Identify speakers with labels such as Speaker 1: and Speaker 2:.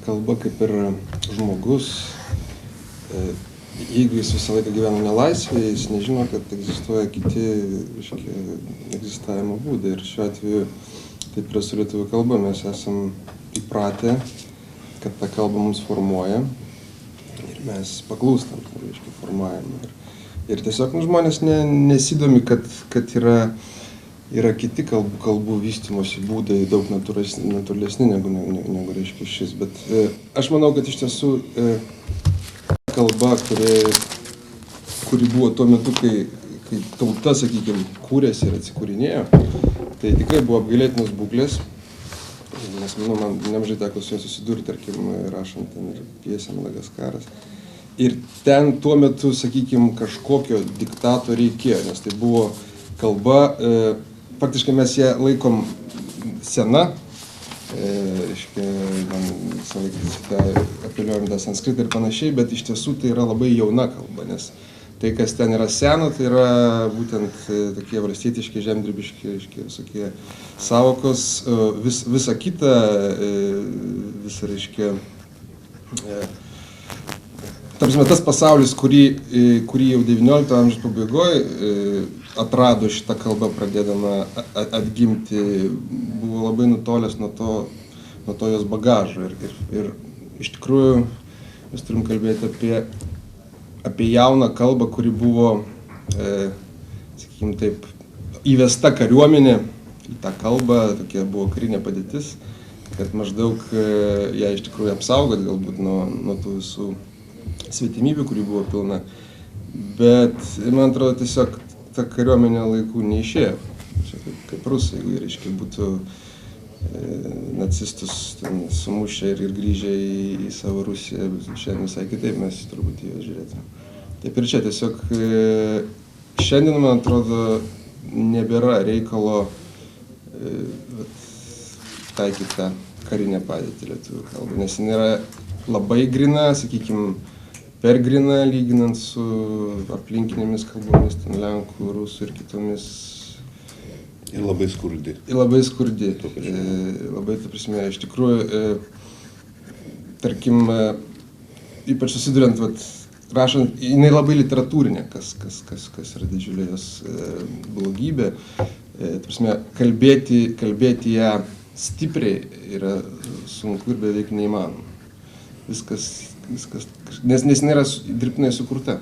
Speaker 1: kalba kaip ir žmogus, jeigu jis visą laiką gyvena nelaisvėje, jis nežino, kad egzistuoja kiti, egzistavimo būdai. Ir šiuo atveju taip yra su lietuvių kalba. Mes esam įpratę, kad ta kalba mums formuoja ir mes paklūstam, formavimą. Ir tiesiog žmonės nesidomi, kad yra kiti kalbų vystymosi būdai daug natūralesni negu reiškia šis. Bet aš manau, kad iš tiesų kalba, kuri buvo tuo metu, kai tauta, sakykime, kūrėsi ir atsikūrinėjo, tai tikrai buvo apgailėtinos būklės. Nes, manau, man nemažai teko su juo susidurti, tarkim, rašant ten ir pjesę Madagaskaras. Ir ten tuo metu, sakykime, kažkokio diktato reikėjo, nes tai buvo kalba, faktiškai mes ją laikom sena, reiškia, man visą laiką apeliuojam tą sanskritą ir panašiai, bet iš tiesų tai yra labai jauna kalba, nes tai, kas ten yra seno, tai yra būtent tokie valstietiški, žemdirbiški, visokie savokos, visa kita, reiškia, tas pasaulis, kurį jau XIX amžiaus pabaigoje atrado šitą kalbą, pradėdama atgimti, buvo labai nutolęs nuo to jos bagažo. Ir iš tikrųjų mes turim kalbėti apie jauną kalbą, kuri buvo, sakykime taip, įvesta kariuomenė į tą kalbą, tokia buvo karinė padėtis, kad maždaug ją iš tikrųjų apsaugot galbūt nuo tų visų svetimybių, kuri buvo pilna. Bet, man atrodo, tiesiog ta kariuomenė laikų neišėjo. Čia kaip rusai, jeigu reiškia būtų nacistus sumušę ir grįžę į savo Rusiją, šiandien visai kitaip mes turbūt į juos žiūrėtume. Taip ir čia tiesiog šiandien, man atrodo, nebėra reikalo taikyti tą karinę padėtį lietuvių kalbą, nes jin yra labai grina, sakykime, per grina, lyginant su aplinkinėmis kalbomis, ten lenkų, rusų ir kitomis.
Speaker 2: Ir labai skurdi.
Speaker 1: Labai, ta prasme, iš tikrųjų, tarkim, ypač susiduriant, rašant, jinai labai literatūrinė, kas yra didžiulė jos blogybė. Ta prasme, kalbėti ją stipriai yra sunku ir beveik neįmanoma. Viskas, nes jinai yra dirbtinai sukurta.